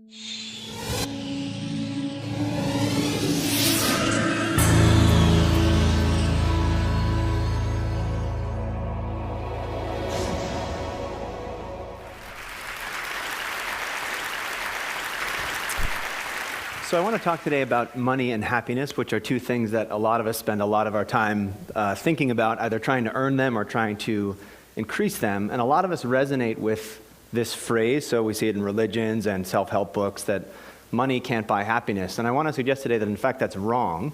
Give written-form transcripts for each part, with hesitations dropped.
So I want to talk today about money and happiness, which are two things that a lot of us spend a lot of our time thinking about, either trying to earn them or trying to increase them. And a lot of us resonate with this phrase, so we see it in religions and self-help books, that money can't buy happiness. And I want to suggest today that, in fact, that's wrong,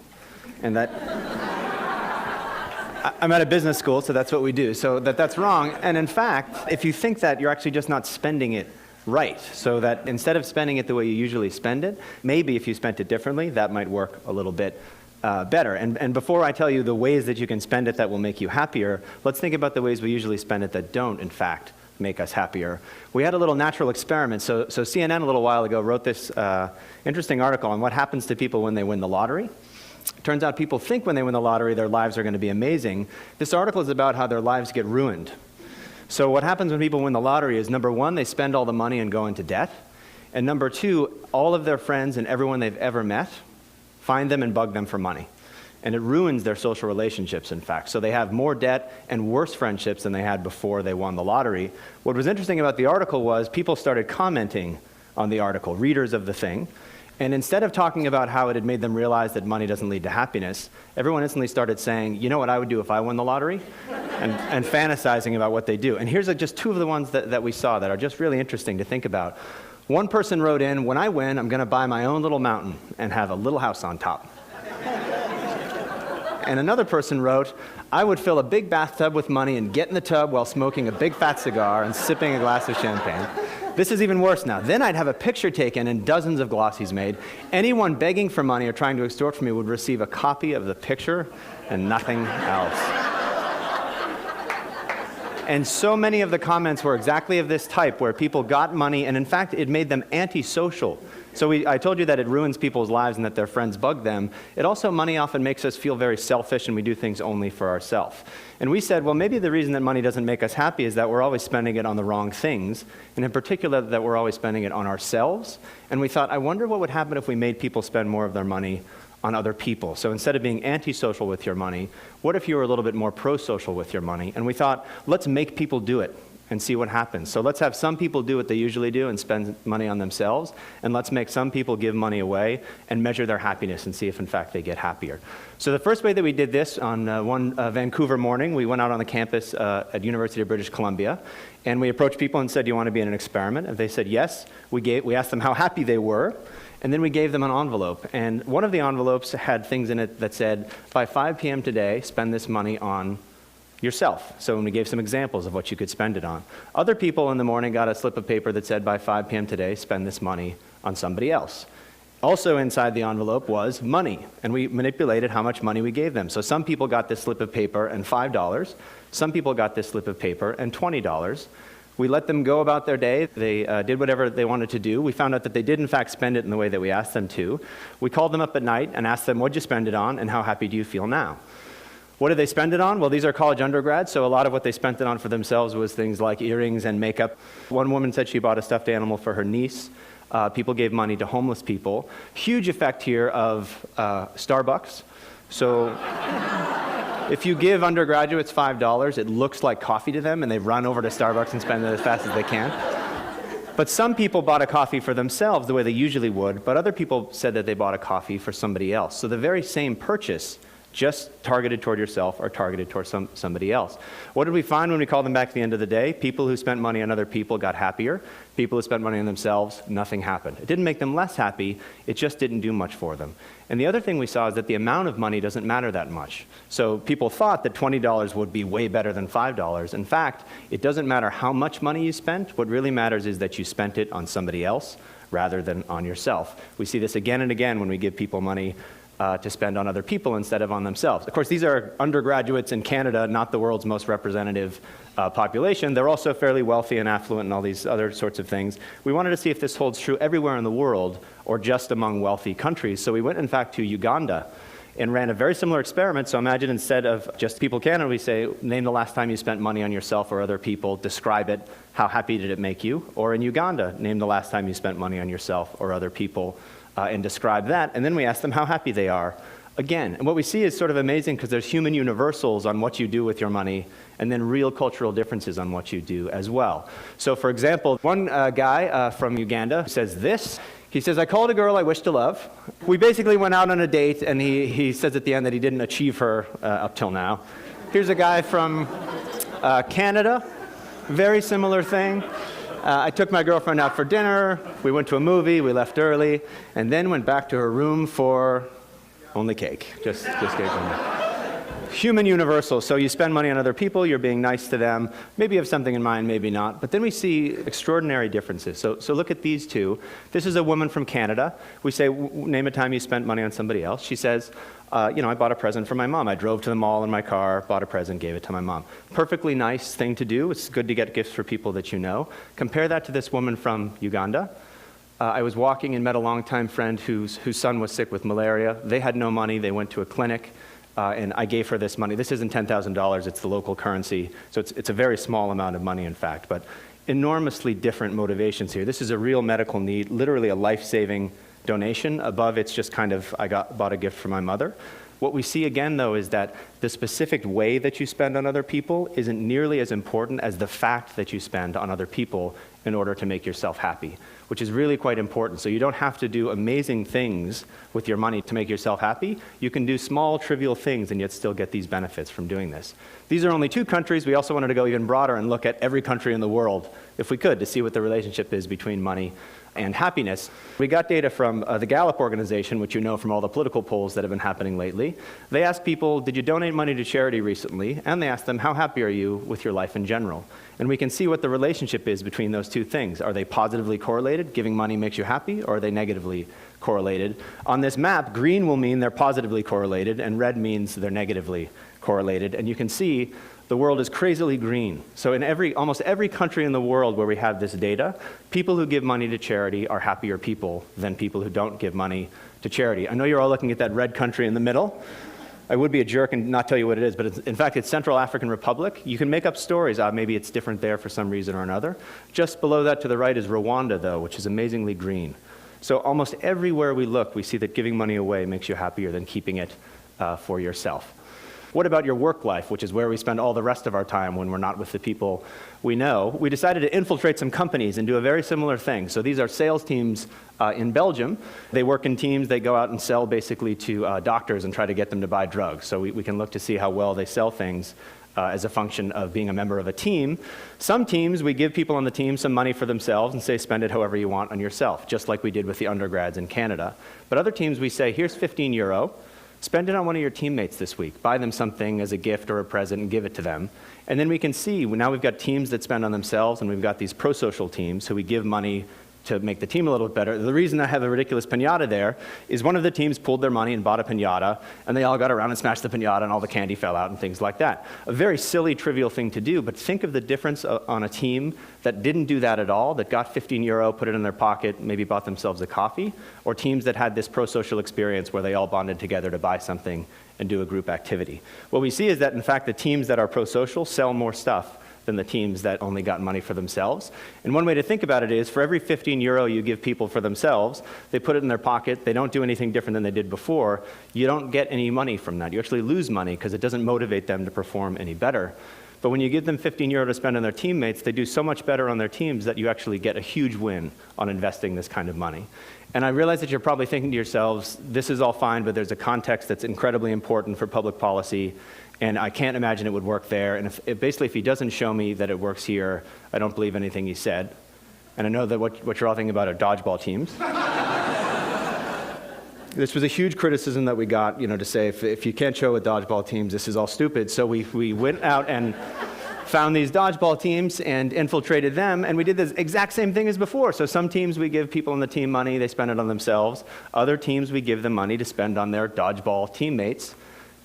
and that I'm at a business school, so that's what we do, so that's wrong. And in fact, if you think that, you're actually just not spending it right, so that instead of spending it the way you usually spend it, maybe if you spent it differently, that might work a little bit better. And before I tell you the ways that you can spend it that will make you happier, let's think about the ways we usually spend it that don't, in fact, make us happier. We had a little natural experiment. So CNN a little while ago wrote this interesting article on what happens to people when they win the lottery. Turns out people think when they win the lottery their lives are going to be amazing. This article is about how their lives get ruined. So what happens when people win the lottery is, number one, they spend all the money and go into debt. And number two, all of their friends and everyone they've ever met find them and bug them for money. And it ruins their social relationships, in fact. So they have more debt and worse friendships than they had before they won the lottery. What was interesting about the article was people started commenting on the article, readers of the thing. And instead of talking about how it had made them realize that money doesn't lead to happiness, everyone instantly started saying, you know what I would do if I won the lottery? And fantasizing about what they do. And here's just two of the ones that we saw that are just really interesting to think about. One person wrote in, when I win, I'm going to buy my own little mountain and have a little house on top. And another person wrote, I would fill a big bathtub with money and get in the tub while smoking a big fat cigar and sipping a glass of champagne. This is even worse now. Then I'd have a picture taken and dozens of glossies made. Anyone begging for money or trying to extort from me would receive a copy of the picture and nothing else. And so many of the comments were exactly of this type, where people got money, and in fact, it made them antisocial. So I told you that it ruins people's lives and that their friends bug them. It also, money often makes us feel very selfish, and we do things only for ourselves. And we said, well, maybe the reason that money doesn't make us happy is that we're always spending it on the wrong things, and in particular, that we're always spending it on ourselves. And we thought, I wonder what would happen if we made people spend more of their money on other people. So instead of being antisocial with your money, what if you were a little bit more pro-social with your money? And we thought, let's make people do it and see what happens. So let's have some people do what they usually do and spend money on themselves, and let's make some people give money away and measure their happiness and see if in fact they get happier. So the first way that we did this, on one Vancouver morning, we went out on the campus at University of British Columbia, and we approached people and said, do you want to be in an experiment? And they said yes. We asked them how happy they were, and then we gave them an envelope. And one of the envelopes had things in it that said, by 5 p.m. today, spend this money on yourself. So we gave some examples of what you could spend it on. Other people in the morning got a slip of paper that said, by 5 p.m. today, spend this money on somebody else. Also inside the envelope was money, and we manipulated how much money we gave them. So some people got this slip of paper and $5. Some people got this slip of paper and $20. We let them go about their day. They did whatever they wanted to do. We found out that they did, in fact, spend it in the way that we asked them to. We called them up at night and asked them, what'd you spend it on, and how happy do you feel now? What did they spend it on? Well, these are college undergrads, so a lot of what they spent it on for themselves was things like earrings and makeup. One woman said she bought a stuffed animal for her niece. People gave money to homeless people. Huge effect here of Starbucks. So if you give undergraduates $5, it looks like coffee to them, and they run over to Starbucks and spend it as fast as they can. But some people bought a coffee for themselves the way they usually would, but other people said that they bought a coffee for somebody else. So the very same purchase, just targeted toward yourself or targeted toward somebody else. What did we find when we called them back at the end of the day? People who spent money on other people got happier. People who spent money on themselves, nothing happened. It didn't make them less happy, it just didn't do much for them. And the other thing we saw is that the amount of money doesn't matter that much. So people thought that $20 would be way better than $5. In fact, it doesn't matter how much money you spent. What really matters is that you spent it on somebody else rather than on yourself. We see this again and again when we give people money to spend on other people instead of on themselves. Of course, these are undergraduates in Canada, not the world's most representative population. They're also fairly wealthy and affluent and all these other sorts of things. We wanted to see if this holds true everywhere in the world or just among wealthy countries. So we went, in fact, to Uganda. and ran a very similar experiment. So imagine instead of just people Canada, we say, name the last time you spent money on yourself or other people, describe it, how happy did it make you? Or in Uganda, name the last time you spent money on yourself or other people and describe that. And then we ask them how happy they are. Again, and what we see is sort of amazing because there's human universals on what you do with your money and then real cultural differences on what you do as well. So for example, one guy from Uganda says this. He says, I called a girl I wish to love. We basically went out on a date, and he says at the end that he didn't achieve her up till now. Here's a guy from Canada, very similar thing. I took my girlfriend out for dinner, we went to a movie, we left early, and then went back to her room for only cake, just cake only. Human universal, so you spend money on other people, you're being nice to them, maybe you have something in mind, maybe not, but then we see extraordinary differences. So look at these two. This is a woman from Canada. We say, name a time you spent money on somebody else. She says, I bought a present for my mom. I drove to the mall in my car, bought a present, gave it to my mom. Perfectly nice thing to do. It's good to get gifts for people that you know. Compare that to this woman from Uganda. I was walking and met a longtime friend whose son was sick with malaria. They had no money. They went to a clinic. And I gave her this money. This isn't $10,000, it's the local currency. So it's a very small amount of money, in fact, but enormously different motivations here. This is a real medical need, literally a life-saving donation. Above, it's just kind of, bought a gift for my mother. What we see again, though, is that the specific way that you spend on other people isn't nearly as important as the fact that you spend on other people in order to make yourself happy, which is really quite important. So you don't have to do amazing things with your money to make yourself happy. You can do small, trivial things and yet still get these benefits from doing this. These are only 2 countries. We also wanted to go even broader and look at every country in the world, if we could, to see what the relationship is between money and happiness. We got data from the Gallup organization, which you know from all the political polls that have been happening lately. They asked people, did you donate money to charity recently? And they asked them, how happy are you with your life in general? And we can see what the relationship is between those 2 things. Are they positively correlated? Giving money makes you happy, or are they negatively correlated? On this map, green will mean they're positively correlated, and red means they're negatively correlated. And you can see the world is crazily green. So in almost every country in the world where we have this data, people who give money to charity are happier people than people who don't give money to charity. I know you're all looking at that red country in the middle. I would be a jerk and not tell you what it is, but in fact, it's Central African Republic. You can make up stories. Maybe it's different there for some reason or another. Just below that to the right is Rwanda, though, which is amazingly green. So almost everywhere we look, we see that giving money away makes you happier than keeping it for yourself. What about your work life, which is where we spend all the rest of our time when we're not with the people we know? We decided to infiltrate some companies and do a very similar thing. So these are sales teams in Belgium. They work in teams. They go out and sell basically to doctors and try to get them to buy drugs. So we can look to see how well they sell things as a function of being a member of a team. Some teams, we give people on the team some money for themselves and say, spend it however you want on yourself, just like we did with the undergrads in Canada. But other teams, we say, here's €15. Spend it on one of your teammates this week. Buy them something as a gift or a present and give it to them. And then we can see, now we've got teams that spend on themselves, and we've got these pro-social teams who we give money to make the team a little bit better. The reason I have a ridiculous piñata there is one of the teams pulled their money and bought a piñata, and they all got around and smashed the piñata, and all the candy fell out and things like that. A very silly, trivial thing to do, but think of the difference on a team that didn't do that at all, that got €15, put it in their pocket, maybe bought themselves a coffee, or teams that had this pro-social experience where they all bonded together to buy something and do a group activity. What we see is that, in fact, the teams that are pro-social sell more stuff than the teams that only got money for themselves. And one way to think about it is, for every €15 you give people for themselves, they put it in their pocket, they don't do anything different than they did before, you don't get any money from that. You actually lose money because it doesn't motivate them to perform any better. But when you give them €15 to spend on their teammates, they do so much better on their teams that you actually get a huge win on investing this kind of money. And I realize that you're probably thinking to yourselves, this is all fine, but there's a context that's incredibly important for public policy, and I can't imagine it would work there. And if he doesn't show me that it works here, I don't believe anything he said. And I know that what you're all thinking about are dodgeball teams. This was a huge criticism that we got, to say, if you can't show with dodgeball teams, this is all stupid. So we went out and found these dodgeball teams and infiltrated them, and we did the exact same thing as before. So some teams we give people on the team money, they spend it on themselves. Other teams we give them money to spend on their dodgeball teammates.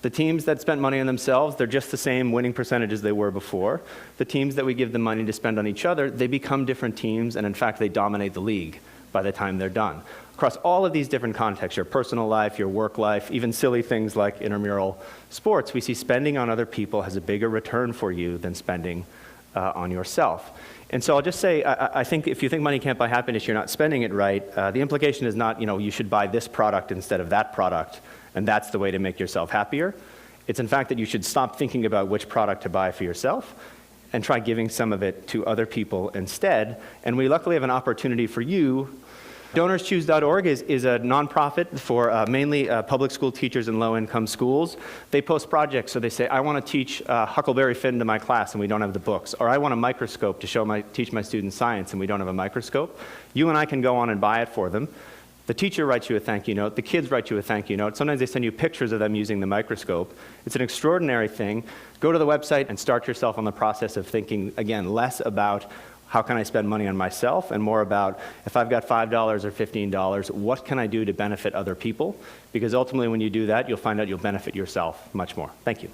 The teams that spent money on themselves, they're just the same winning percentage as they were before. The teams that we give them money to spend on each other, they become different teams, and in fact, they dominate the league by the time they're done. Across all of these different contexts, your personal life, your work life, even silly things like intramural sports, we see spending on other people has a bigger return for you than spending on yourself. And so I'll just say, I think if you think money can't buy happiness, you're not spending it right. The implication is not, you should buy this product instead of that product, and that's the way to make yourself happier. It's in fact that you should stop thinking about which product to buy for yourself and try giving some of it to other people instead. And we luckily have an opportunity for you. DonorsChoose.org is a nonprofit for mainly public school teachers in low-income schools. They post projects, so they say, I want to teach Huckleberry Finn to my class and we don't have the books. Or I want a microscope to teach my students science and we don't have a microscope. You and I can go on and buy it for them. The teacher writes you a thank you note. The kids write you a thank you note. Sometimes they send you pictures of them using the microscope. It's an extraordinary thing. Go to the website and start yourself on the process of thinking, again, less about how can I spend money on myself and more about if I've got $5 or $15, what can I do to benefit other people? Because ultimately when you do that, you'll find out you'll benefit yourself much more. Thank you.